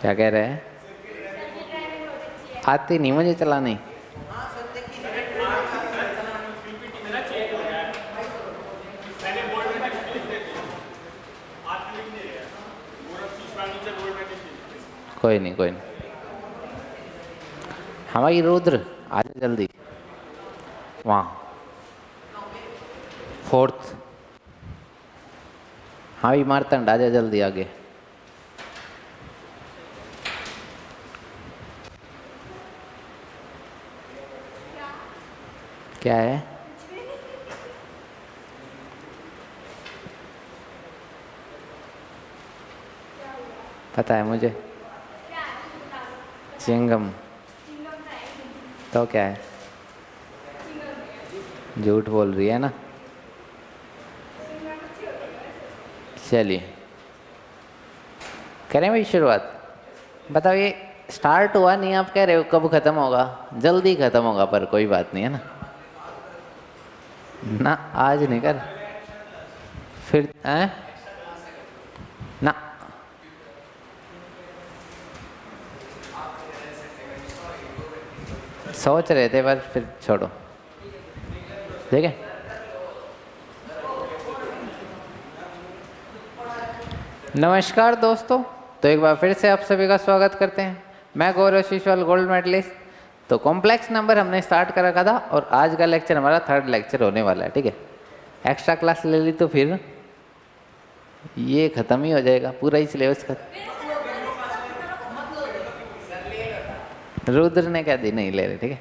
क्या कह रहे हैं? आती नहीं मुझे चलानी। कोई नहीं कोई नहीं। हाँ भाई रुद्र आ जा जल्दी। वहाँ 4th। हाँ भाई मारतंड आ जा जल्दी आगे। क्या है? पता है मुझे। चिंगम। तो क्या है? झूठ बोल रही है ना। चलिए करें भाई शुरुआत। बताओ ये स्टार्ट हुआ नहीं, आप कह रहे हो कब खत्म होगा? जल्दी खत्म होगा पर कोई बात नहीं है ना। ना आज नहीं कर फिर हैं? ना सोच रहे थे पर फिर छोड़ो। ठीक है। नमस्कार दोस्तों, तो एक बार फिर से आप सभी का स्वागत करते हैं। मैं गौरव शीशवाल, गोल्ड मेडलिस्ट। तो कॉम्प्लेक्स नंबर हमने स्टार्ट कर रखा था और आज का लेक्चर हमारा 3rd लेक्चर होने वाला है। ठीक है। एक्स्ट्रा क्लास ले ली तो फिर ये ख़त्म ही हो जाएगा, पूरा ही सिलेबस खत्म। रुद्र ने क्या दी? नहीं ले रहे। ठीक है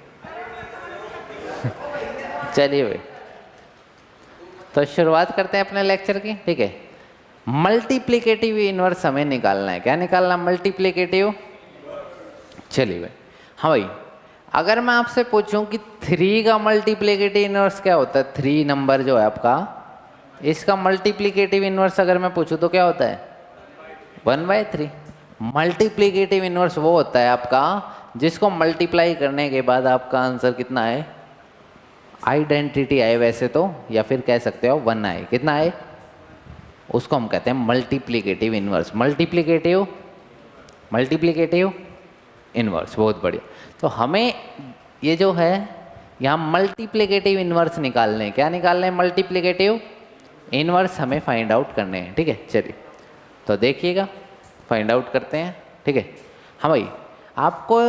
चलिए भाई, तो शुरुआत करते हैं अपने लेक्चर की। ठीक है। मल्टीप्लिकेटिव इनवर्स हमें निकालना है। क्या निकालना? मल्टीप्लिकेटिव। चलिए भाई। हाँ भाई, अगर मैं आपसे पूछूं कि 3 का मल्टीप्लिकेटिव इनवर्स क्या होता है, 3 नंबर जो है आपका, इसका मल्टीप्लिकेटिव इनवर्स अगर मैं पूछूं तो क्या होता है? 1/3। मल्टीप्लिकेटिव इनवर्स वो होता है आपका जिसको मल्टीप्लाई करने के बाद आपका आंसर कितना है? आइडेंटिटी आए वैसे तो, या फिर कह सकते हो 1 आए। कितना आए? उसको हम कहते हैं मल्टीप्लिकेटिव इनवर्स। Multiplicative inverse. बहुत बढ़िया। तो हमें ये जो है यहाँ मल्टीप्लिकेटिव इनवर्स निकालने हैं। क्या निकालने हैं? मल्टीप्लिकेटिव इनवर्स हमें फाइंड आउट करने हैं। ठीक है। चलिए तो देखिएगा, फाइंड आउट करते हैं। ठीक है। हाँ भाई, आपको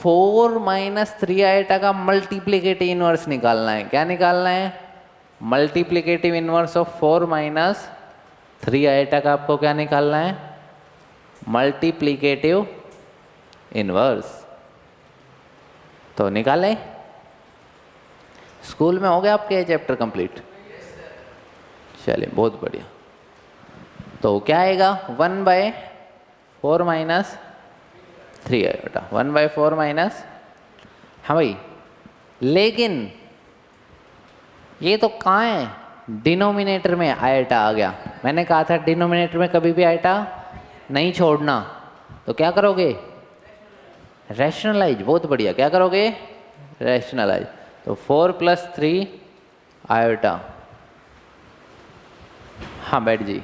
4 - 3 आइटा का मल्टीप्लिकेटिव इनवर्स निकालना है। क्या निकालना है? मल्टीप्लिकेटिव इनवर्स ऑफ 4 - 3 आइटा का आपको क्या निकालना है? Multiplicative inverse. तो निकालें। स्कूल में हो गया आपके ये चैप्टर कंप्लीट? चलिए बहुत बढ़िया। तो क्या आएगा? 1/4 - 3 आइटा। 1/4 माइनस। हाँ भाई, लेकिन ये तो कहाँ है? डिनोमिनेटर में आइटा आ गया। मैंने कहा था डिनोमिनेटर में कभी भी आइटा नहीं छोड़ना। तो क्या करोगे? रैशनलाइज। बहुत बढ़िया। क्या करोगे? रैशनलाइज। तो 4 + 3 आयोटा। हाँ बैठ जी।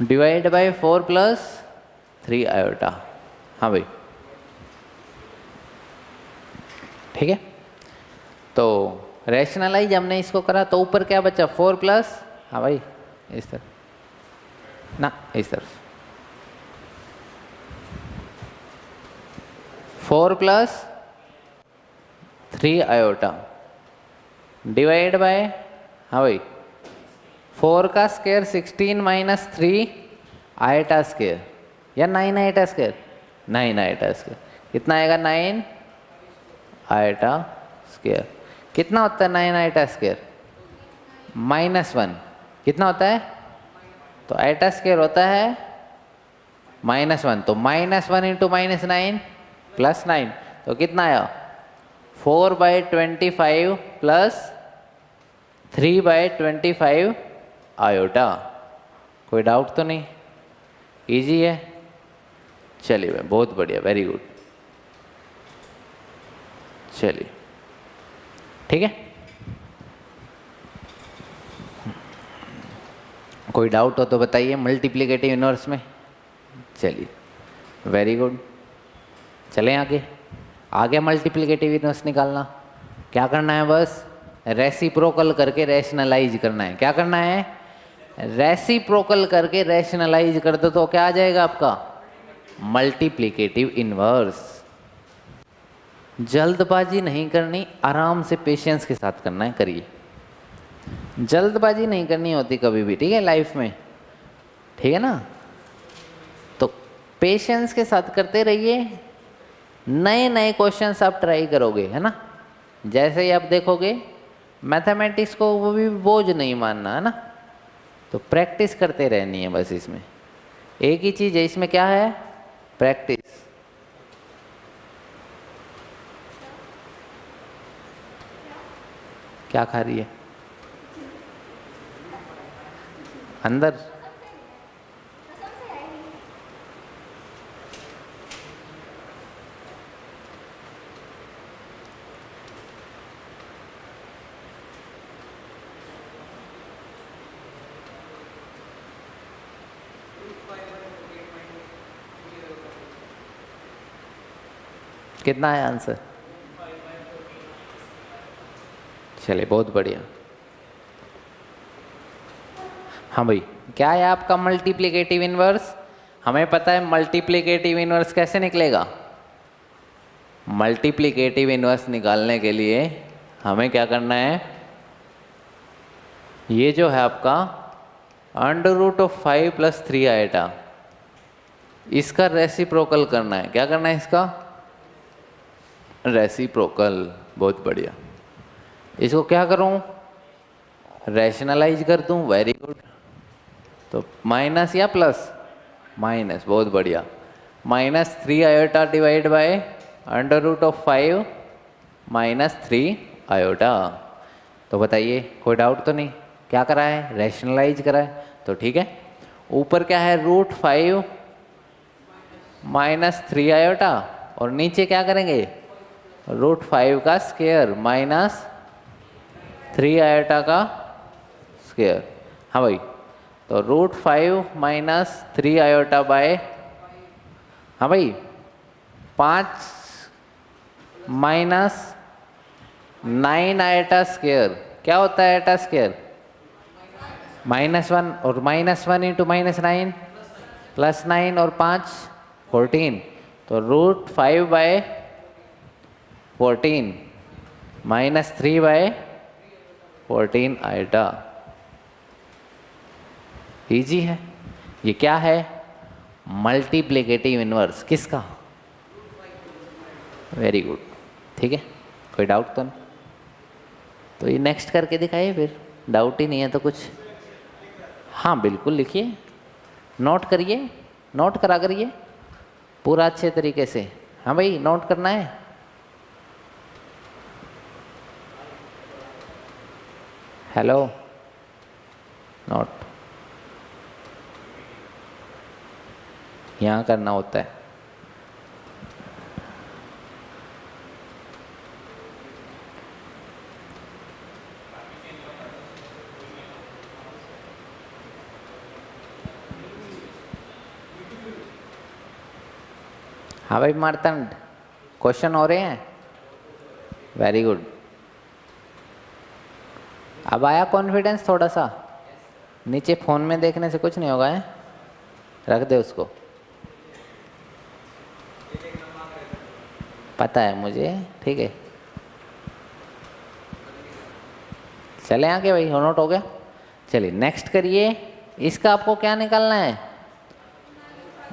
Divide by 4 + 3 iota. हाँ भाई ठीक है। तो रैशनलाइज हमने इसको करा तो ऊपर क्या बचा? 4 +, हाँ भाई इस तरफ ना, इस तरफ 4 + 3 आयोटा डिवाइड बाय, हाँ भाई 4 का स्क्वायर 16 - 3 आयोटा स्क्वायर, या 9 आयोटा स्क्वायर? 9 iota square. कितना आएगा? 9 आयोटा स्क्वायर। कितना होता है 9 आयोटा स्क्वायर? -1। कितना होता है? तो आयोटा स्क्वायर होता है -1। तो -1 × -9 +9। तो कितना आया? 4/25 + 3/25 आयोटा। कोई डाउट तो नहीं? इजी है। चलिए भाई बहुत बढ़िया, वेरी गुड। चलिए ठीक है। कोई डाउट हो तो बताइए मल्टीप्लिकेटिव इनवर्स में। चलिए वेरी गुड, चलें आगे। आगे मल्टीप्लिकेटिव इनवर्स निकालना क्या करना है, बस रेसिप्रोकल करके रैशनलाइज करना है। क्या करना है, रेसिप्रोकल करके रैशनलाइज कर दो तो क्या आ जाएगा आपका मल्टीप्लिकेटिव इनवर्स। जल्दबाजी नहीं करनी, आराम से पेशेंस के साथ करना है, करिए। जल्दबाजी नहीं करनी होती कभी भी, ठीक है, लाइफ में, ठीक है ना। तो पेशेंस के साथ करते रहिए, नए नए क्वेश्चंस आप ट्राई करोगे, है ना। जैसे ही आप देखोगे मैथमेटिक्स को वो भी बोझ नहीं मानना, है ना। तो प्रैक्टिस करते रहनी है बस। इसमें एक ही चीज़ है, इसमें क्या है, प्रैक्टिस। क्या खा रही है अंदर? कितना है आंसर? चलिए बहुत बढ़िया। हाँ भाई, क्या है आपका मल्टीप्लिकेटिव इनवर्स? हमें पता है मल्टीप्लिकेटिव इनवर्स कैसे निकलेगा। मल्टीप्लिकेटिव इनवर्स निकालने के लिए हमें क्या करना है, ये जो है आपका √5 + 3 आएटा, इसका रेसिप्रोकल करना है। क्या करना है इसका रेसिप्रोकल। बहुत बढ़िया। इसको क्या करूं, रैशनलाइज कर दूं। Very good. तो माइनस या प्लस? माइनस। बहुत बढ़िया। -3 आयोटा डिवाइड बाय √5 -3 आयोटा। तो बताइए कोई डाउट तो नहीं? क्या करा है, रैशनलाइज करा है, तो ठीक है। ऊपर क्या है, √5 -3 आयोटा, और नीचे क्या करेंगे, √5 का स्क्वायर -3 आयोटा का स्क्वायर। हाँ भाई, तो √5 -3 आयोटा बाय, हाँ भाई, 5 -9 आयोटा स्क्वायर। क्या होता है आयोटा स्क्वायर? -1, और -1 × -9 +9 और 5 14। तो √5 बाय 14 -3 बाय 14 आयोटा। इजी है। ये क्या है, मल्टीप्लिकेटिव इनवर्स किसका? वेरी गुड, ठीक है। कोई डाउट तो नहीं? तो ये नेक्स्ट करके दिखाइए फिर। डाउट ही नहीं है तो कुछ। हाँ बिल्कुल लिखिए, नोट करिए, नोट करा करिए पूरा अच्छे तरीके से। हाँ भाई, नोट करना है। हेलो, नोट यहाँ करना होता है। हाँ भाई मार्तंड, क्वेश्चन हो रहे हैं? Very good. अब आया कॉन्फिडेंस थोड़ा सा? नीचे फ़ोन में देखने से कुछ नहीं होगा, है? रख दे उसको, पता है मुझे, ठीक है। चले आगे भाई, नोट हो गया। चलिए नेक्स्ट करिए। इसका आपको क्या निकालना है,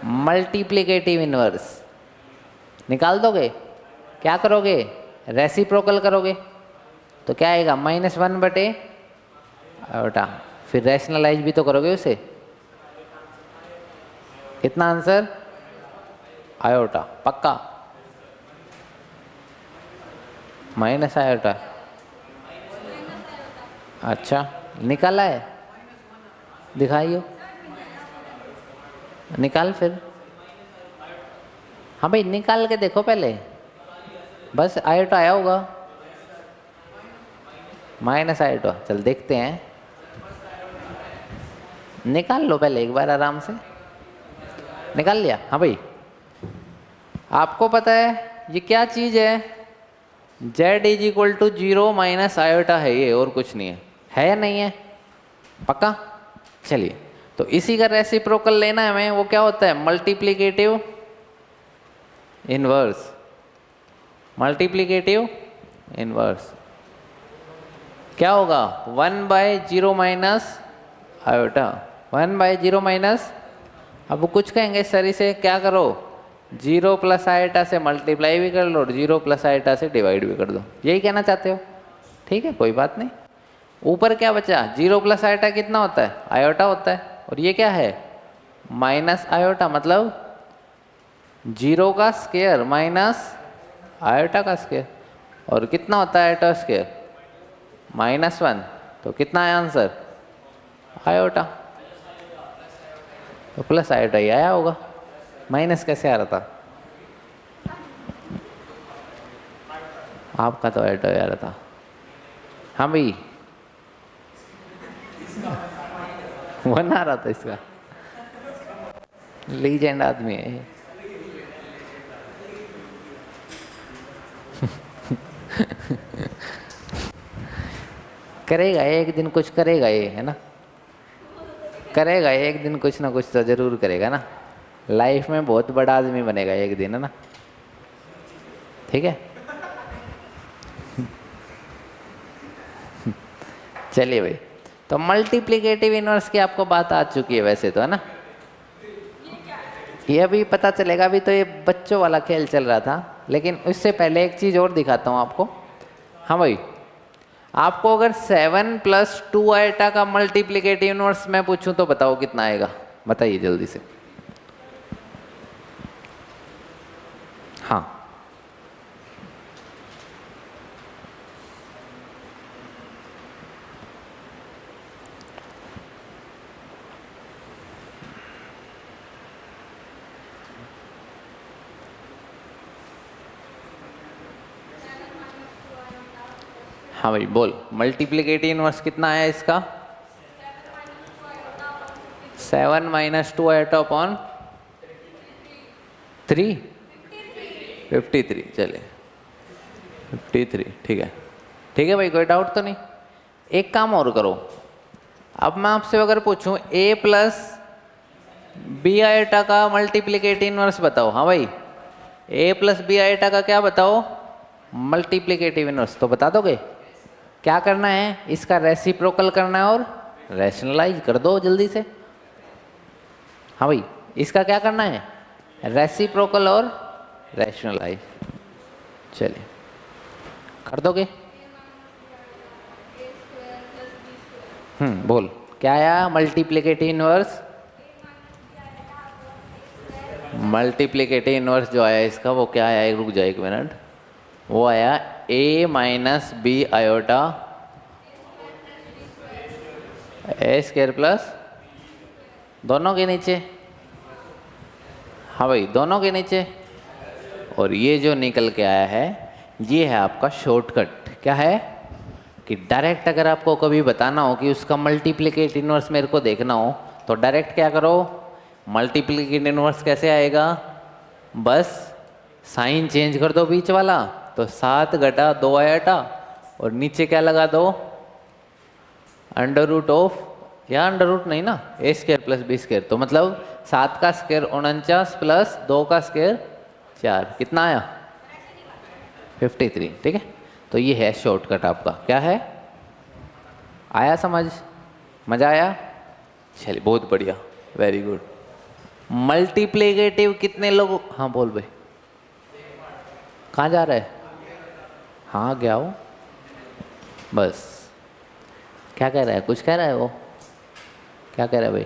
मल्टीप्लिकेटिव इनवर्स। निकाल दोगे? क्या करोगे, रेसिप्रोकल करोगे। तो क्या आएगा, -1 बटे आयोटा। फिर रैशनलाइज भी तो करोगे उसे। कितना आंसर, आयोटा, पक्का? माइनस आयोटा, अच्छा निकाला है, दिखाइए, निकाल फिर। हाँ भाई निकाल के देखो पहले, बस आयोटा आया होगा, माइनस आयोटा। चल देखते हैं, निकाल लो पहले एक बार आराम से। निकाल लिया? हाँ भाई, आपको पता है ये क्या चीज़ है? z is equal to 0 minus iota है ये, और कुछ नहीं है या नहीं है? पक्का? चलिए, तो इसी का रेसिप्रोकल लेना है हमें। वो क्या होता है? Multiplicative inverse. मल्टीप्लिकेटिव इनवर्स क्या होगा? 1/0 माइनस आयोटा। 1/0 माइनस, अब कुछ कहेंगे सर इसे क्या करो, 0 प्लस आयोटा से मल्टीप्लाई भी कर लो और 0 प्लस आयोटा से डिवाइड भी कर दो। यही कहना चाहते हो? ठीक है, कोई बात नहीं। ऊपर क्या बचा? 0 प्लस आयोटा कितना होता है? आयोटा होता है। और ये क्या है? माइनस आयोटा, मतलब 0 का स्क्वायर माइनस आयोटा का स्क्वायर। और कितना होता है आयोटा स्क्वायर? -1। तो कितना है आंसर? आयोटा। तो प्लस आयोटा ही आया होगा, माइनस कैसे आ रहा था? आपका तो आयोटा आ रहा था। हाँ भाई, 1 आ रहा था इसका। लीजेंड आदमी है ये। करेगा एक दिन, कुछ करेगा ये, है ना? करेगा एक दिन, कुछ ना कुछ तो जरूर करेगा ना। लाइफ में बहुत बड़ा आदमी बनेगा एक दिन, है ना? ठीक है। चलिए भाई, तो मल्टीप्लिकेटिव इनवर्स की आपको बात आ चुकी है वैसे तो, है ना? ये अभी पता चलेगा। अभी तो ये बच्चों वाला खेल चल रहा था, लेकिन उससे पहले एक चीज़ और दिखाता हूँ आपको। हाँ भाई, आपको अगर 7 + 2 आयोटा का मल्टीप्लिकेटिव इनवर्स मैं पूछूं तो बताओ कितना आएगा? बताइए जल्दी से। हाँ, हाँ भाई बोल, मल्टीप्लिकेटिव इनवर्स कितना आया इसका? 7 - 2 आयोटा अपॉन 3, 53। चले 53, ठीक है। ठीक है भाई, कोई डाउट तो नहीं? एक काम और करो, अब मैं आपसे अगर पूछूं a + b आयोटा का मल्टीप्लिकेटिव इनवर्स बताओ। हाँ भाई, a + b आयोटा का क्या बताओ? Multiplicative inverse. तो बता दोगे? क्या करना है? इसका रेसिप्रोकल करना है और रैशनलाइज कर दो जल्दी से। हाँ भाई, इसका क्या करना है? रेसिप्रोकल और रैशनलाइज। चलिए, कर दोगे? बोल, क्या आया मल्टीप्लिकेटिव इनवर्स? मल्टीप्लिकेटिव इनवर्स जो आया इसका, वो क्या आया? रुक जाए एक मिनट। वो आया a - b iota a² plus दोनों के नीचे। हाँ भाई, दोनों के नीचे। और ये जो निकल के आया है, ये है आपका शॉर्टकट। क्या है? कि डायरेक्ट अगर आपको कभी बताना हो कि उसका मल्टीप्लिकेटिव इनवर्स मेरे को देखना हो, तो डायरेक्ट क्या करो? मल्टीप्लिकेटिव इनवर्स कैसे आएगा? बस साइन चेंज कर दो बीच वाला, तो 7 - 2 आयोटा, और नीचे क्या लगा दो? √ या √ नहीं ना, a² + b²। तो मतलब 7 का स्क्वायर 49 प्लस 2 का स्क्वायर 4। कितना आया? 53। ठीक है, तो ये है शॉर्टकट आपका। क्या है? आया समझ? मजा आया? चलिए, बहुत बढ़िया, वेरी गुड। मल्टीप्लिकेटिव कितने लोग? हाँ बोल भाई, कहाँ जा रहा है? हाँ गया हो, बस। क्या कह रहा है? कुछ कह रहा है वो? क्या कह रहा है भाई?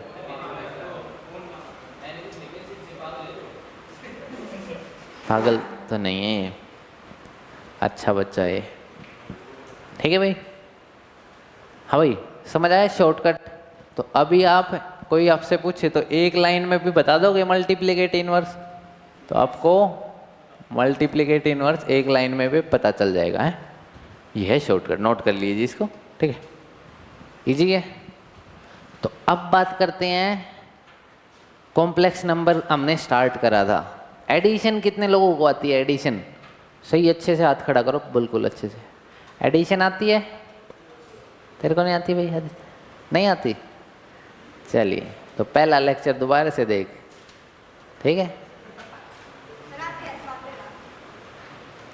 पागल तो नहीं है ये, अच्छा बच्चा है। ठीक है भाई? हाँ भाई, समझ आया शॉर्टकट? तो अभी आप, कोई आपसे पूछे तो एक लाइन में भी बता दोगे मल्टीप्लिकेटिव इनवर्स, तो आपको मल्टीप्लिकेटिव इनवर्स एक लाइन में भी पता चल जाएगा। है, ये है शॉर्टकट, नोट कर लीजिए इसको। ठीक है, इजी है। तो अब बात करते हैं, कॉम्प्लेक्स नंबर हमने स्टार्ट करा था। एडिशन कितने लोगों को आती है? एडिशन सही, अच्छे से हाथ खड़ा करो, बिल्कुल अच्छे से। एडिशन आती है? तेरे को नहीं आती भाई? नहीं आती? चलिए, तो पहला लेक्चर दोबारा से देख, ठीक है?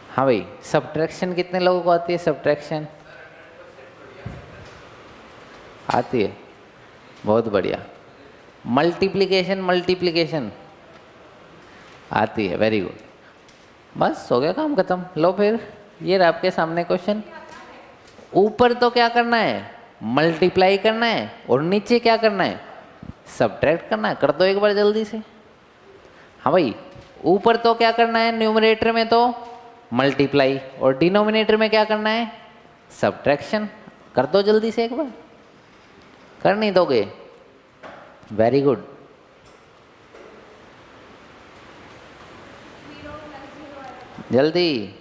हाँ भाई, सब्ट्रैक्शन कितने लोगों को आती है? सब्ट्रैक्शन आती है, बहुत बढ़िया। मल्टीप्लिकेशन, मल्टीप्लिकेशन आती है, वेरी गुड। बस हो गया काम खत्म। लो फिर, ये रहा आपके सामने क्वेश्चन। ऊपर तो क्या करना है? मल्टीप्लाई करना है, और नीचे क्या करना है? सब्ट्रैक्ट करना है। कर दो एक बार जल्दी से। हाँ भाई, ऊपर तो क्या करना है? न्यूमरेटर में तो मल्टीप्लाई, और डिनोमिनेटर में क्या करना है? सब्ट्रैक्शन। कर दो जल्दी से एक बार। कर नहीं दोगे? Very good. जल्दी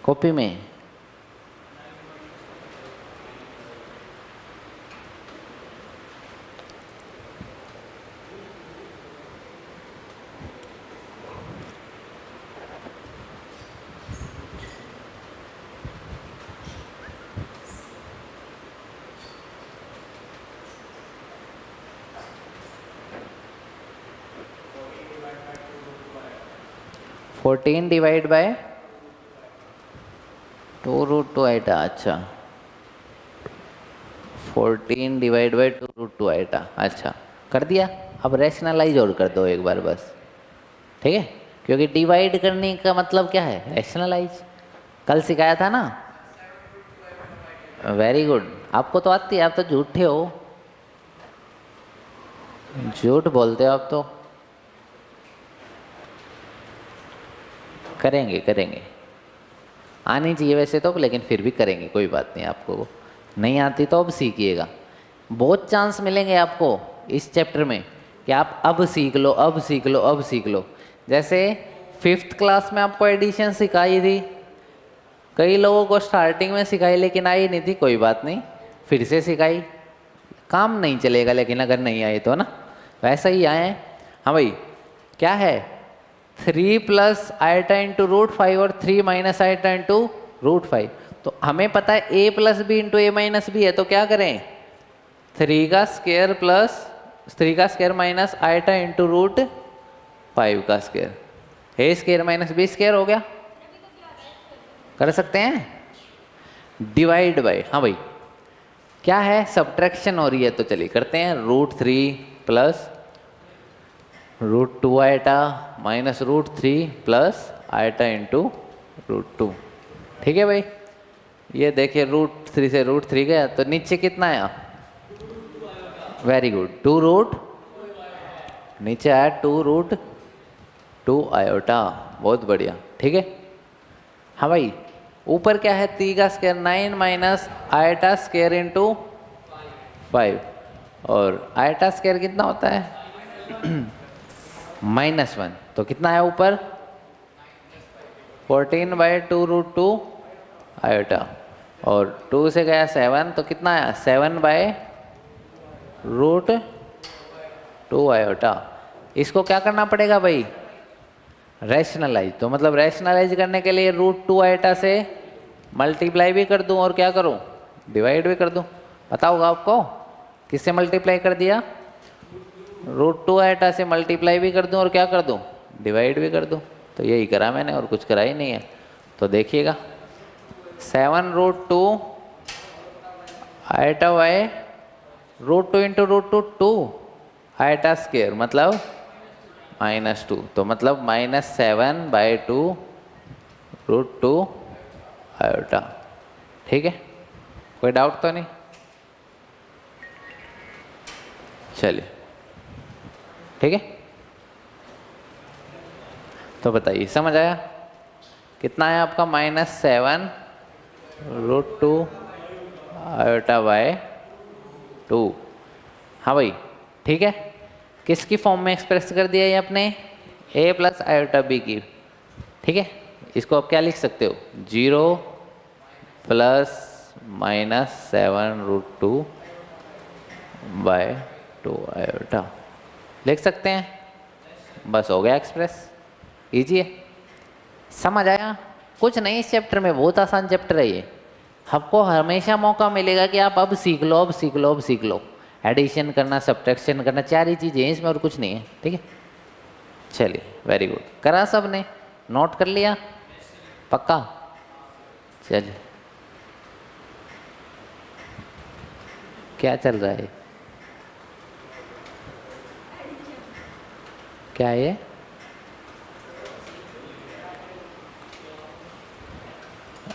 कॉपी में। Fourteen divide by 2√2 iota. अच्छा, 14 डिवाइड बाय 2√2 आइटा। अच्छा, कर दिया। अब रैशनलाइज और कर दो एक बार बस, ठीक है? क्योंकि डिवाइड करने का मतलब क्या है? रैशनलाइज। कल सिखाया था ना? Very good. आपको तो आती है, आप तो झूठे हो, झूठ बोलते हो आप तो। करेंगे करेंगे, आनी चाहिए वैसे तो, लेकिन फिर भी करेंगे, कोई बात नहीं। आपको नहीं आती तो अब सीखिएगा। बहुत चांस मिलेंगे आपको इस चैप्टर में कि आप अब सीख लो, अब सीख लो, अब सीख लो। जैसे 5th क्लास में आपको एडिशन सिखाई थी, कई लोगों को स्टार्टिंग में सिखाई लेकिन आई नहीं थी, कोई बात नहीं, फिर से सिखाई। काम नहीं चलेगा लेकिन अगर नहीं आए तो ना, वैसा ही आए। हाँ भाई, क्या है? 3 प्लस आइटा इंटू √5 और 3 माइनस आइटा इंटू √5। तो हमें पता है a plus B into A minus B है, तो क्या करें? 3 का स्क्वायर प्लस 3 का स्क्वायर माइनस आइटा इंटू √5 का स्क्वायर। ए स्क्वायर माइनस बी स्क्वायर हो गया। कर सकते हैं? डिवाइड बाय, हाँ भाई, क्या है? सब्ट्रैक्शन हो रही है, तो चलिए करते हैं। √3 plus √2 iota minus √3 plus iota into √2। ठीक है भाई, ये देखिए √3 से √3 गया, तो नीचे कितना आया? वेरी गुड, 2 नीचे आया 2√2 आयोटा। बहुत बढ़िया, ठीक है। हाँ भाई, ऊपर क्या है? 3 का square 9 minus iota square into 5, और आइटा स्क्वायर कितना होता है? -1। तो कितना है ऊपर? 14 बाय 2√2 आयोटा, और 2 से गया 7, तो कितना आया? 7 बाय √2 आयोटा। इसको क्या करना पड़ेगा भाई? रैशनलाइज। तो मतलब रैशनलाइज करने के लिए √2 आयोटा से मल्टीप्लाई भी कर दूं और क्या करूं? डिवाइड भी कर दूं। पता होगा आपको किससे मल्टीप्लाई कर दिया? √2 आयोटा से मल्टीप्लाई भी कर दूं और क्या कर दूं? डिवाइड भी कर दूं। तो यही करा मैंने, और कुछ करा ही नहीं है। तो देखिएगा, 7√2 iota by √2 into √2 iota square, मतलब -2। तो मतलब -7 बाय 2 √2 आयोटा। ठीक है, कोई डाउट तो नहीं? चलिए, ठीक है। तो बताइए, समझ आया? कितना है आपका? -7 √2 आयोटा बाय 2। हाँ भाई, ठीक है। किसकी फॉर्म में एक्सप्रेस कर दिया ये अपने? a प्लस आयोटा b की। ठीक है, इसको आप क्या लिख सकते हो? 0 प्लस -7 √2 बाय 2 आयोटा लिख सकते हैं, बस हो गया एक्सप्रेस। इजी है, समझ आया? कुछ नहीं इस चैप्टर में, बहुत आसान चैप्टर है ये। आपको हमेशा मौका मिलेगा कि आप अब सीख लो, अब सीख लो, अब सीख लो। एडिशन करना, सब्ट्रैक्शन करना, 4 ही चीज़ें हैं इसमें और कुछ नहीं है। ठीक है, चलिए वेरी गुड। करा सब ने, नोट कर लिया? पक्का? चलिए, क्या चल रहा है? क्या ये?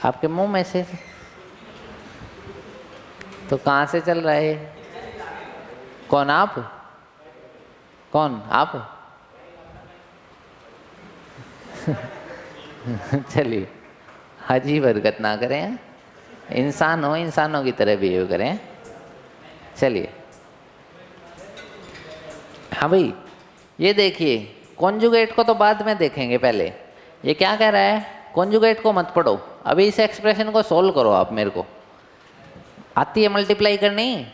आपके मुंह में से? तो कहाँ से चल रहा है? कौन आप? कौन आप? चलिए, अजीब हरकत ना करें, इंसान हो, इंसानों की तरह बिहेव करें। चलिए, हाँ भाई, ये देखिए, कॉन्जुगेट को तो बाद में देखेंगे, पहले ये क्या कह रहा है? कॉन्जुगेट को मत पढ़ो, अभी इस एक्सप्रेशन को सोल्व करो। आप मेरे को आती है मल्टीप्लाई करनी?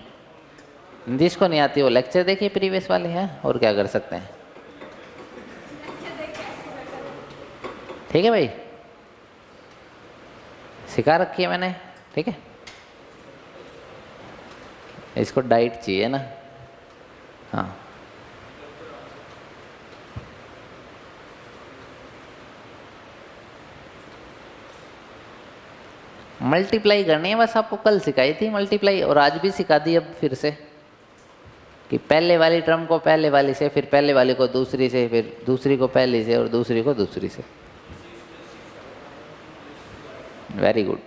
जिसको नहीं आती वो लेक्चर देखिए प्रीवियस वाले हैं, और क्या कर सकते हैं। ठीक है भाई, सिखा रखी है मैंने। ठीक है, इसको डाइट चाहिए ना? हाँ, मल्टीप्लाई करनी है बस। आपको कल सिखाई थी मल्टीप्लाई, और आज भी सिखा दी अब फिर से, कि पहले वाली टर्म को पहले वाली से, फिर पहले वाली को दूसरी से, फिर दूसरी को पहली से, और दूसरी को दूसरी से। Very good.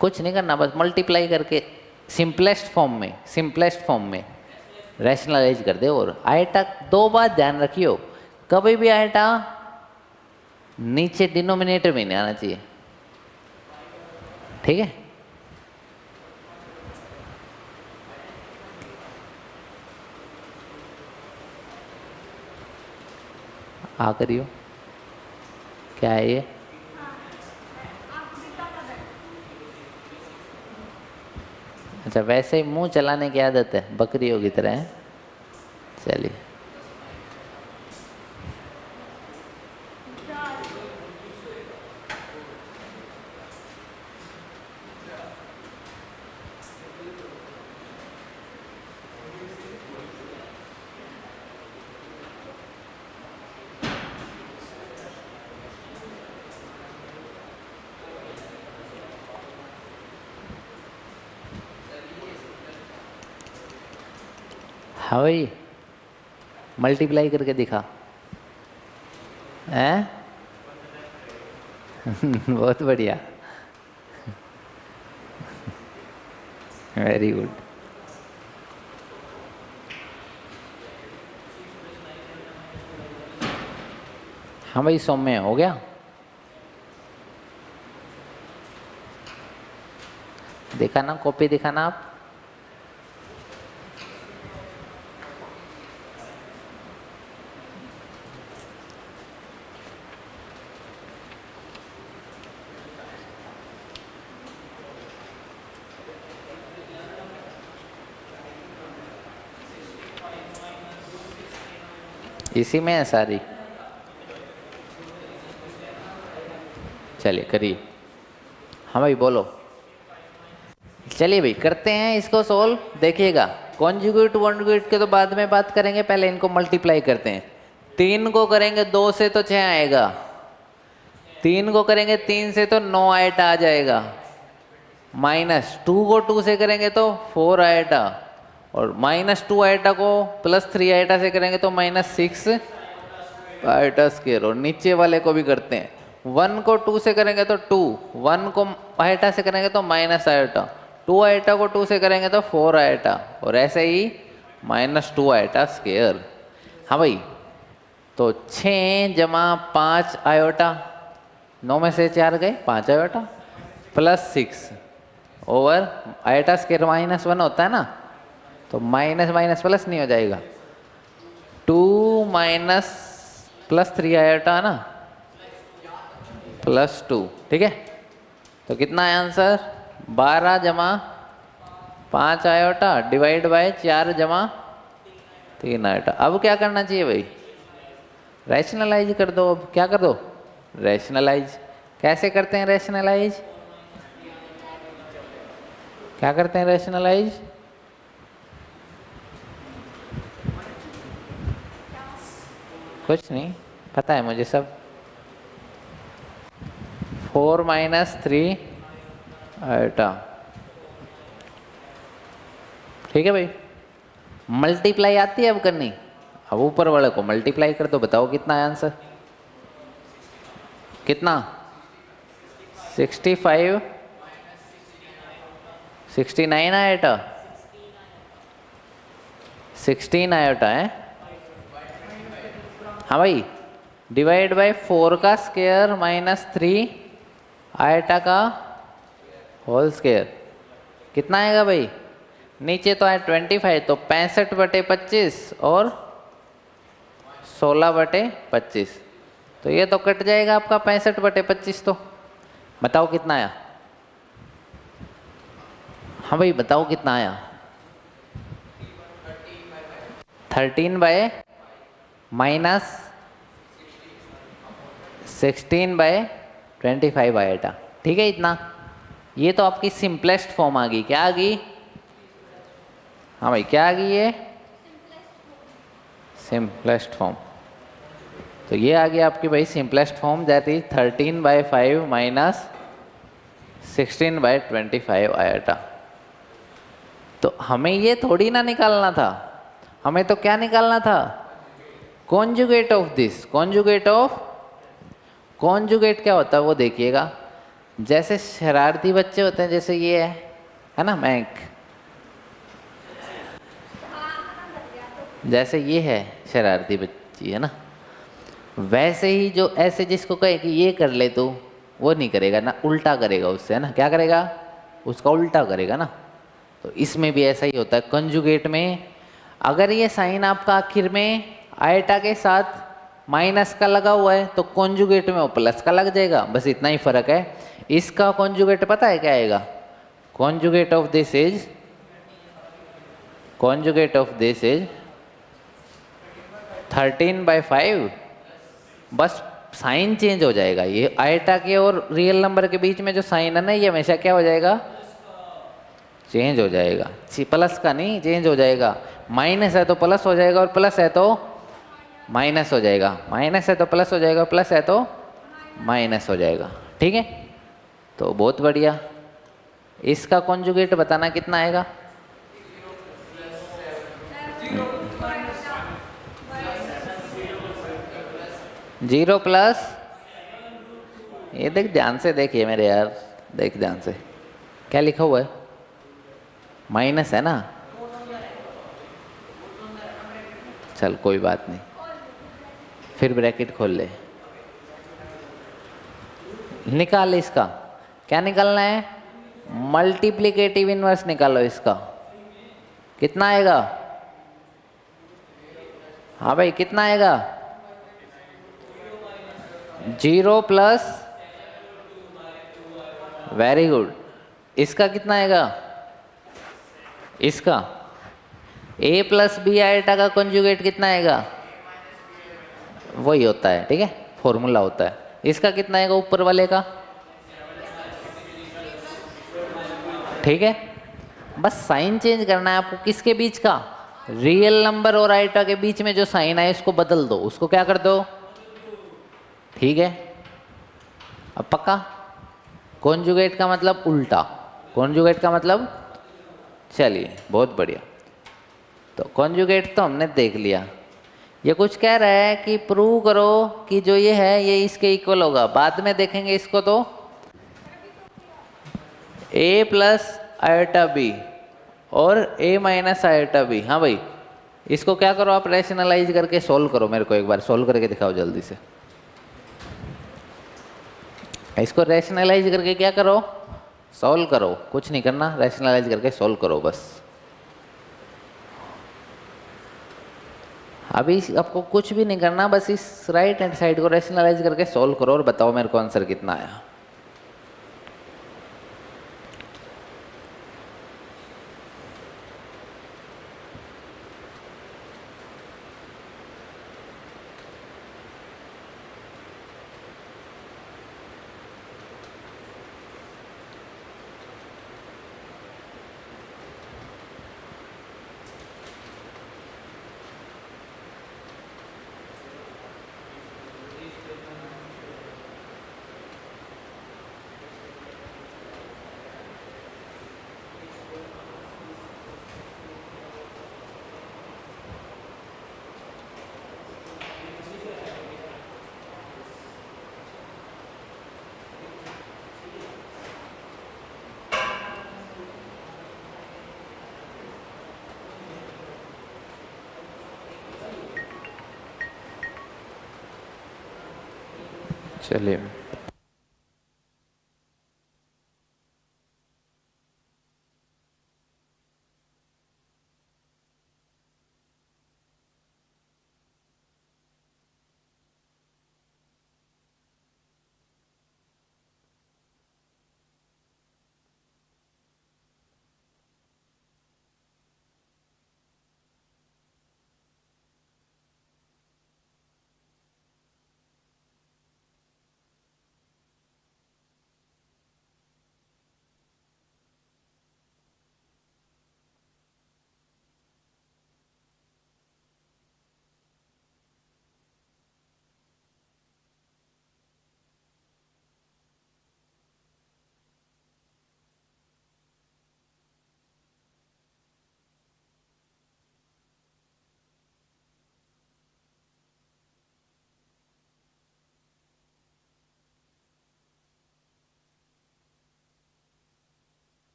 कुछ नहीं करना, बस मल्टीप्लाई करके सिंपलेस्ट फॉर्म में रैशनलाइज कर दे। और आयटा, 2 बात ध्यान रखियो, कभी भी आयटा नीचे डिनोमिनेटर में नहीं आना चाहिए। ठीक है, आ करियो। क्या है ये? अच्छा, वैसे ही मुंह चलाने की आदत है, बकरियों की तरह है। चलिए, हाँ भाई, मल्टीप्लाई करके दिखा है। बहुत बढ़िया, वेरी गुड। हाँ भाई, सौम्य हो गया। देखा ना, कॉपी दिखाना आप। इसी में है सारी। चलिए करिए। हाँ भाई बोलो। चलिए भाई करते हैं इसको सोल्व। देखिएगा, कॉन्जुगेट कॉन्जुगेट के तो बाद में बात करेंगे, पहले इनको मल्टीप्लाई करते हैं। 3 को करेंगे 2 से तो 6 आएगा, 3 को करेंगे 3 से तो 9 आएटा आ जाएगा, माइनस 2 को 2 से करेंगे तो 4 आएटा, और -2 आएटा को +3 आएटा से करेंगे तो -6 आएटा स्क्वायर। और नीचे वाले को भी करते हैं, 1 को 2 से करेंगे तो 2, 1 को आएटा से करेंगे तो माइनस आएटा, 2 आएटा को 2 से करेंगे तो 4 आएटा, और ऐसे ही -2 आएटा स्क्वायर। हाँ भाई, तो 6 जमा 5 आयोटा, 9 में से 4 गए, 5 आयोटा, +6 ओवर आयोटा स्क्वायर -1 होता है ना, तो माइनस माइनस प्लस नहीं हो जाएगा, 2 माइनस +3 आयोटा ना, +2। ठीक है, तो कितना है आंसर? 12 जमा 5 आयोटा डिवाइड बाय 4 जमा 3 आयोटा। अब क्या करना चाहिए भाई? रैशनलाइज कर दो। अब क्या कर दो? रैशनलाइज। कैसे करते हैं रैशनलाइज? क्या करते हैं रैशनलाइज? कुछ नहीं पता है मुझे सब। 4 - 3 आयोटा। ठीक है भाई। मल्टीप्लाई आती है अब करनी? अब ऊपर वाले को मल्टीप्लाई कर दो, बताओ कितना है आंसर? कितना? 65 69 आयोटा। 16 आयोटा है। हाँ भाई, डिवाइड बाय 4 का स्क्वायर माइनस 3 आयोटा का होल स्क्वायर। कितना आएगा भाई? नीचे तो है 25, तो 65/25 और 16/25। तो ये तो कट जाएगा आपका 65/25। तो बताओ कितना आया? हाँ भाई बताओ कितना आया? 13 बाय माइनस 16/25 आएगा। ठीक है इतना। ये तो आपकी सिंपलेस्ट फॉर्म आ गई। क्या आ गई? हाँ भाई क्या आ गई? ये सिंपलेस्ट फॉर्म। तो ये आ गया आपकी भाई simplest form, that is 13/5 minus 16/25 iota. तो हमें ये थोड़ी ना निकालना था, हमें तो क्या निकालना था? Conjugate of this. Conjugate of, conjugate क्या होता है वो देखिएगा। जैसे शरारती बच्चे होते हैं, जैसे ये है ना मैक, जैसे ये है शरारती बच्ची है ना, वैसे ही जो ऐसे जिसको कहे कि ये कर ले तो वो नहीं करेगा ना, उल्टा करेगा उससे, है ना। क्या करेगा? उसका उल्टा करेगा ना। तो इसमें भी ऐसा ही होता है। कंजुगेट में अगर ये साइन आपका आखिर में आयटा के साथ माइनस का लगा हुआ है तो कॉन्जुगेट में वो प्लस का लग जाएगा, बस इतना ही फर्क है। इसका कॉन्जुगेट पता है क्या आएगा? Conjugate of this is, conjugate of this is 13/5। बस साइन चेंज हो जाएगा। ये आयटा के और रियल नंबर के बीच में जो साइन है ना, ये हमेशा क्या हो जाएगा? चेंज हो जाएगा। प्लस का नहीं, चेंज हो जाएगा। माइनस है तो प्लस हो जाएगा और प्लस है तो माइनस हो जाएगा, माइनस है तो प्लस हो जाएगा, प्लस है तो माइनस हो जाएगा। ठीक है, तो बहुत बढ़िया। इसका कॉन्जुगेट बताना कितना आएगा? जीरो प्लस, ये देख ध्यान से देखिए मेरे यार, देख ध्यान से क्या लिखा हुआ है? माइनस है ना। चल कोई बात नहीं, फिर ब्रैकेट खोल ले, निकाल इसका। क्या निकालना है? मल्टीप्लिकेटिव इनवर्स निकालो इसका। कितना आएगा? हाँ भाई कितना आएगा? 0 प्लस, वेरी गुड। इसका कितना आएगा? इसका a प्लस बी आइटा का कंजुगेट कितना आएगा? वही होता है, ठीक है, फॉर्मूला होता है। इसका कितना आएगा ऊपर वाले का? ठीक है, बस साइन चेंज करना है आपको। किसके बीच का? रियल नंबर और आइटा के बीच में जो साइन है इसको बदल दो, उसको क्या कर दो? ठीक है, अब पक्का। कॉन्जुगेट का मतलब उल्टा, कॉन्जुगेट का मतलब, चलिए बहुत बढ़िया। तो कॉन्जुगेट तो हमने देख लिया। ये कुछ कह रहा है कि प्रूव करो कि जो ये है ये इसके इक्वल होगा। बाद में देखेंगे इसको। तो a प्लस आयोटा बी और a माइनस आयोटा बी। हाँ भाई, इसको क्या करो आप? रैशनलाइज करके सोल्व करो। मेरे को एक बार सोल्व करके दिखाओ जल्दी से। इसको रैशनलाइज करके क्या करो? सॉल्व करो। कुछ नहीं करना, रैशनलाइज करके सॉल्व करो बस। अभी आपको कुछ भी नहीं करना, बस इस राइट हैंड साइड को रैशनलाइज करके सॉल्व करो और बताओ मेरे को आंसर कितना आया। चलिए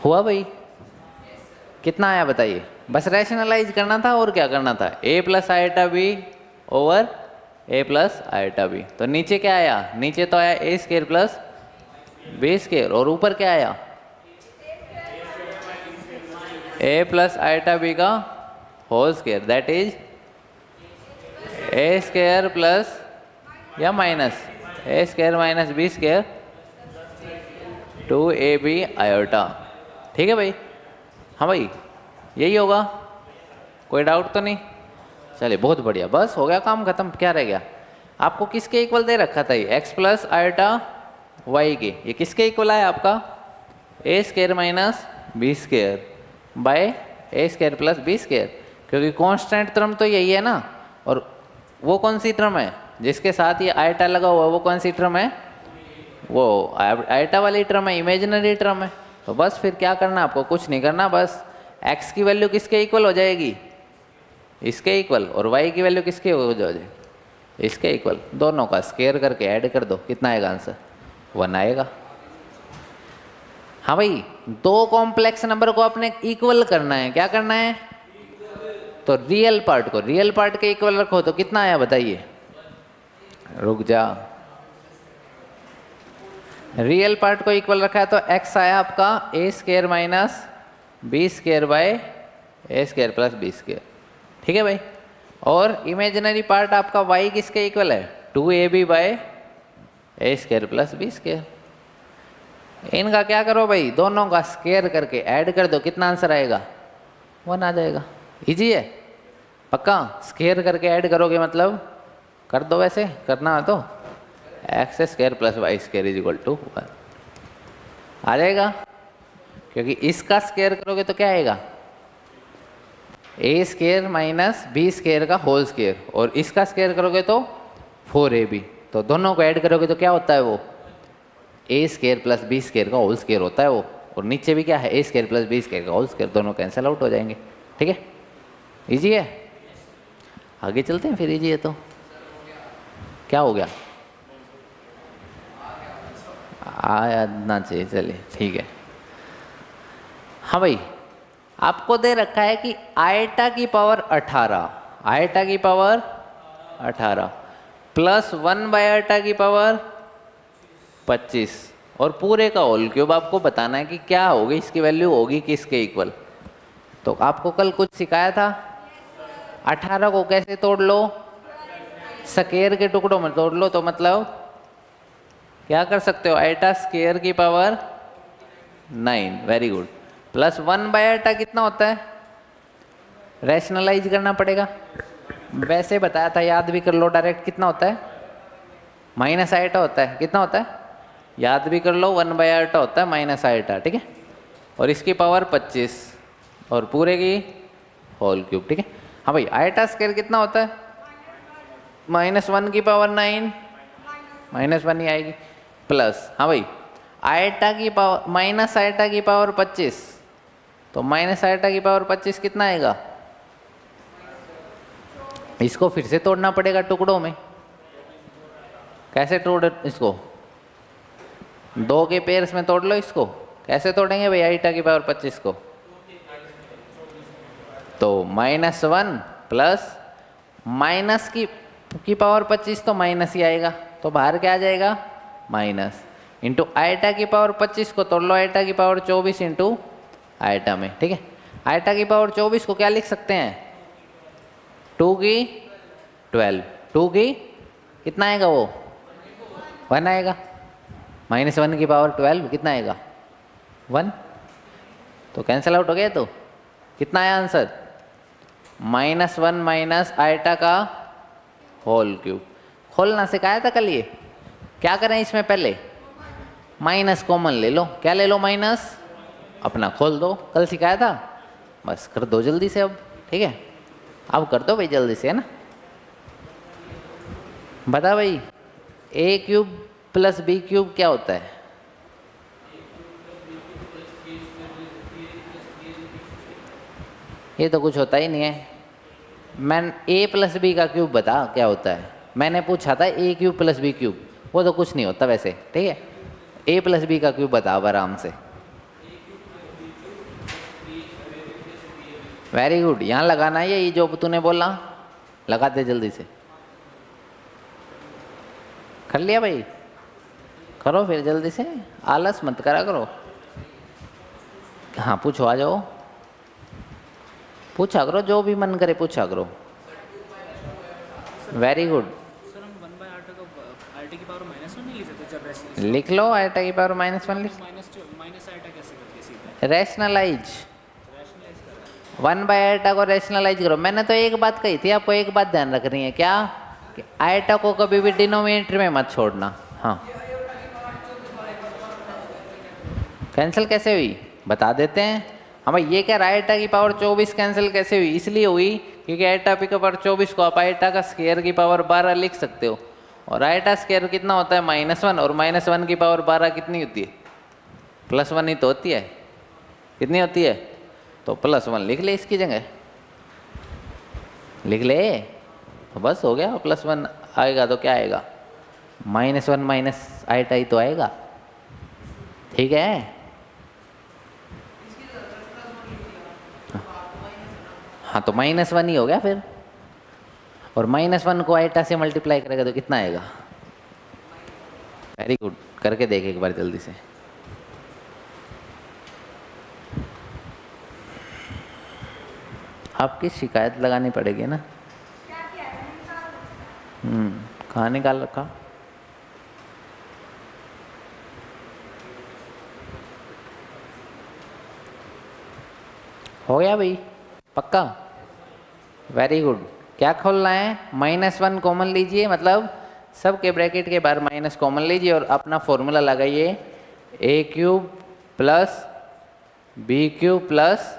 हुआ भाई, कितना आया बताइए। बस रैशनलाइज करना था और क्या करना था, a plus iota B over a plus iota B. तो नीचे क्या आया, नीचे तो आया a square plus b square, और ऊपर क्या आया a प्लस आइटा बी का whole square, that is a square plus या minus a square minus b square 2ab iota. ठीक है भाई, हाँ भाई यही होगा, कोई डाउट तो नहीं। चलिए बहुत बढ़िया, बस हो गया काम खत्म। क्या रह गया, आपको किसके इक्वल दे रखा था ये, x प्लस आयोटा वाई के, ये किसके इक्वल आया आपका a square minus B square by a square plus B square, क्योंकि कांस्टेंट टर्म तो यही है ना। और वो कौन सी टर्म है जिसके साथ ये आयोटा लगा हुआ है, वो कौन सी टर्म है, वो आयोटा वाली टर्म है, इमेजिनरी टर्म है। तो बस फिर क्या करना आपको, कुछ नहीं करना, बस x की वैल्यू किसके इक्वल हो जाएगी, इसके इक्वल, और y की वैल्यू किसके हो जाएगी, इसके इक्वल। दोनों का स्केयर करके ऐड कर दो, कितना आएगा आंसर, 1 आएगा। हाँ भाई, दो कॉम्प्लेक्स नंबर को आपने इक्वल करना है, क्या करना है, तो रियल पार्ट को रियल पार्ट के इक्वल रखो। तो कितना आया बताइए, रुक जा, रियल पार्ट को इक्वल रखा है तो x आया आपका a square minus B square by A square plus B square. ठीक है भाई, और इमेजिनरी पार्ट आपका y किसके इक्वल है, 2ab by A square plus B square. इनका क्या करो भाई, दोनों का स्केयर करके ऐड कर दो, कितना आंसर आएगा, 1 आ जाएगा। इजी है पक्का, स्केयर करके ऐड करोगे मतलब कर दो, वैसे करना है तो X square plus Y square is equal to 1 आ जाएगा, क्योंकि इसका स्केयर करोगे तो क्या आएगा, A square minus B square का होल स्केयर, और इसका स्केयर करोगे तो 4ab। तो दोनों को ऐड करोगे तो क्या होता है, वो ए स्केयर प्लस बी स्केयर का होल स्केयर होता है वो, और नीचे भी क्या है, ए स्केयर प्लस बी स्केयर का होल स्केयर, दोनों कैंसिल आउट हो जाएंगे। ठीक है, इजी है, आगे चलते हैं फिर। इजी है तो क्या हो गया, आना चाहिए, चलिए ठीक है। हाँ भाई, आपको दे रखा है कि आयटा की पावर 18, आयटा की पावर 18 प्लस 1 बाय आयटा की पावर 25, और पूरे का होल क्यूब आपको बताना है कि क्या होगी, इसकी वैल्यू होगी किसके इक्वल। तो आपको कल कुछ सिखाया था, 18 को कैसे तोड़ लो, स्केयर के टुकड़ों में तोड़ लो। तो मतलब क्या कर सकते हो, आयटा स्केयर की power 9, very good, plus 1 by iota कितना होता है, रैशनलाइज करना पड़ेगा, वैसे बताया था, याद भी कर लो डायरेक्ट, कितना होता है, माइनस आयटा होता है, कितना होता है, याद भी कर लो, 1 बाय आयटा होता है माइनस आयटा। ठीक है, और इसकी पावर 25 और पूरे की होल क्यूब। ठीक है, हाँ भाई, आयटा स्केयर कितना होता है, -1 की पावर 9, -1 ही आएगी, प्लस हाँ भाई आयटा की पावर माइनस आयटा की पावर 25, तो माइनस आयटा की पावर 25 कितना आएगा? इसको फिर से तोड़ना पड़ेगा टुकड़ों में। कैसे तोड़ इसको? 2 के पेयर्स में तोड़ लो इसको। कैसे तोड़ेंगे भाई आयटा की पावर 25 को? तो -1 प्लस माइनस की पावर 25 तो माइनस ही आएगा, तो बाहर क्या आ जाएगा? माइनस इंटू आयटा की पावर 25 को तोड़ लो आयटा की पावर 24 इंटू आयटा में। ठीक है, आयटा की पावर 24 को क्या लिख सकते हैं? 2 की 12, 2 की कितना आएगा वो? 1 आएगा। -1 की पावर 12 कितना आएगा? 1। तो कैंसिल आउट हो गया। तो कितना आया आंसर? -1 माइनस आयटा का होल क्यूब। खोलना सिखाया था कल। ये क्या करें इसमें? पहले माइनस कॉमन ले लो। क्या ले लो? माइनस। अपना खोल दो, कल सिखाया था। बस कर दो जल्दी से अब। ठीक है, अब कर दो भाई जल्दी से, है ना। बता भाई a cube plus b cube क्या होता है? ये तो कुछ होता ही नहीं है। मैं a प्लस बी का क्यूब बता क्या होता है। मैंने पूछा था a cube plus b cube, वो तो कुछ नहीं होता वैसे। ठीक है, a प्लस बी का क्यूब बता अब आराम से। वेरी गुड, यहाँ लगाना है ये जो तूने बोला, लगा दे जल्दी से। कर लिया भाई? करो फिर जल्दी से, आलस मत करा करो। हाँ पूछो, आ जाओ, पूछा करो जो भी मन करे पूछा करो। Very good. लिख लो आयटा की पावर -1 लिख। रैशनलाइज 1 बाय आयटा को रैशनलाइज करो। मैंने तो एक बात कही थी आपको, एक बात ध्यान रखनी है। क्या? कि आयटा को कभी भी डिनोमिनेटर में मत छोड़ना। हाँ, कैंसिल कैसे हुई बता देते हैं। हाँ भाई, ये क्या आयटा की पावर 24 कैंसिल कैसे हुई? इसलिए हुई क्योंकि आयटा की पावर 24 को आप आयटा का स्क्वायर की पावर 12 लिख सकते हो, और आयटा स्क्वायर कितना होता है? -1, और -1 की पावर 12 कितनी होती है? +1 ही तो होती है। कितनी होती है? तो +1 लिख ले इसकी जगह, लिख ले तो बस हो गया। +1 आएगा तो क्या आएगा? -1 माइनस आयटा ही तो आएगा। ठीक है, हाँ तो -1 ही हो गया फिर, और -1 को आयटा से मल्टीप्लाई करेगा तो कितना आएगा? वेरी गुड, करके देख एक बार जल्दी से। आपकी शिकायत लगानी पड़ेगी ना। कहाँ निकाल रखा? हो गया भाई पक्का? Very good. क्या खोलना है? -1 कॉमन लीजिए, मतलब सब के ब्रैकेट के बाहर माइनस कॉमन लीजिए और अपना फॉर्मूला लगाइए। a cube plus b cube plus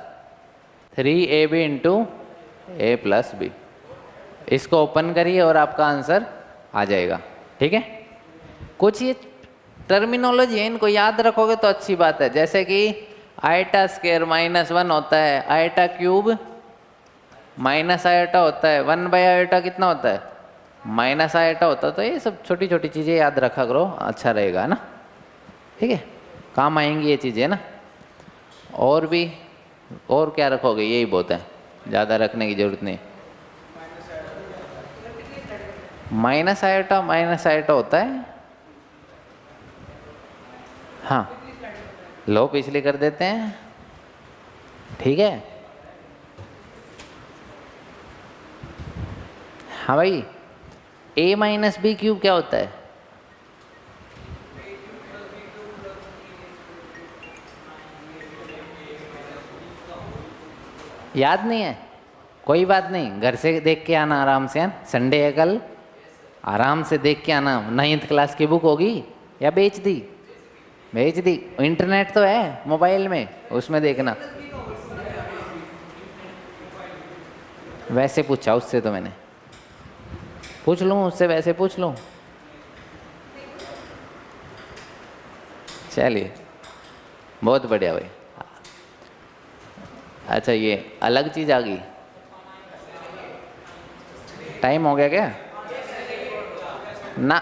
3ab into a plus b। इसको ओपन करिए और आपका आंसर आ जाएगा। ठीक है, कुछ ये टर्मिनोलॉजी है, इनको याद रखोगे तो अच्छी बात है। जैसे कि आयटा स्क्वायर -1 होता है, आयटा क्यूब माइनस आयटा होता है, 1 बाय आयटा कितना होता है? माइनस आयटा होता है। तो ये सब छोटी छोटी चीज़ें याद रखा करो, अच्छा रहेगा ना। ठीक है, काम आएंगी ये चीज़ें ना। और भी, और क्या रखोगे? यही बहुत है, ज़्यादा रखने की जरूरत नहीं। माइनस आयटा होता है। हाँ, लो पिछले कर देते हैं। ठीक है, हाँ भाई, a माइनस बी क्यूब क्या होता है? याद नहीं है? कोई बात नहीं, घर से देख के आना आराम से। संडे है कल, आराम से देख के आना। 9th क्लास की बुक होगी या बेच दी? भेज दी। इंटरनेट तो है मोबाइल में, उसमें देखना। वैसे पूछा उससे तो मैंने। पूछ लूँ उससे, वैसे पूछ लूँ? चलिए बहुत बढ़िया भाई। अच्छा ये अलग चीज आ गई। टाइम हो गया क्या? ना,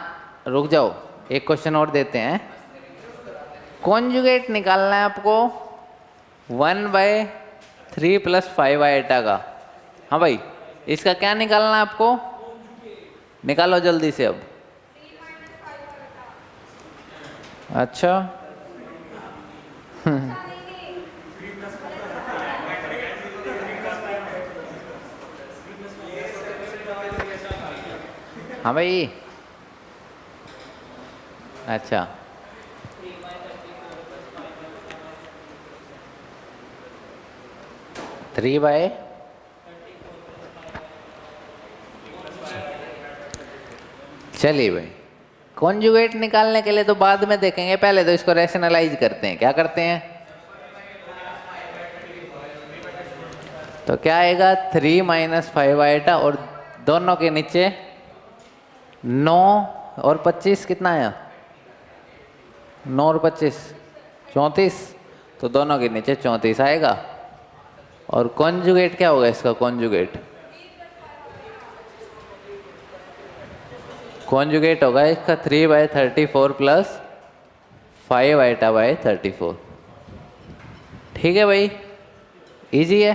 रुक जाओ, एक क्वेश्चन और देते हैं। कॉन्जुगेट निकालना है आपको 1/3 + 5 आइटा का। हाँ भाई, इसका क्या निकालना है आपको? निकालो जल्दी से अब। अच्छा हाँ भाई, अच्छा 3/, चलिए भाई, कॉन्जुगेट निकालने के लिए तो बाद में देखेंगे, पहले तो इसको रैशनलाइज करते हैं। क्या करते हैं? तो क्या आएगा? 3 - 5 आइटा, और दोनों के नीचे 9 और 25 कितना आया? 9 और 25 34, तो दोनों के नीचे 34 आएगा। और कॉन्जुगेट क्या होगा इसका? कॉन्जुगेट होगा इसका 3/34 + 5 आइटा बाय 34। ठीक है भाई, इजी है।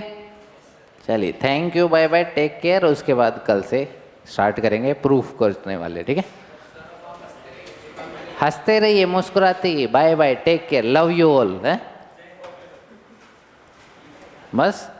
चलिए thank you, bye bye, take care. उसके बाद कल से स्टार्ट करेंगे प्रूफ करने वाले, ठीक है? हंसते रहिए, मुस्कुराते रहिए। Bye bye, take care, love you all है बस।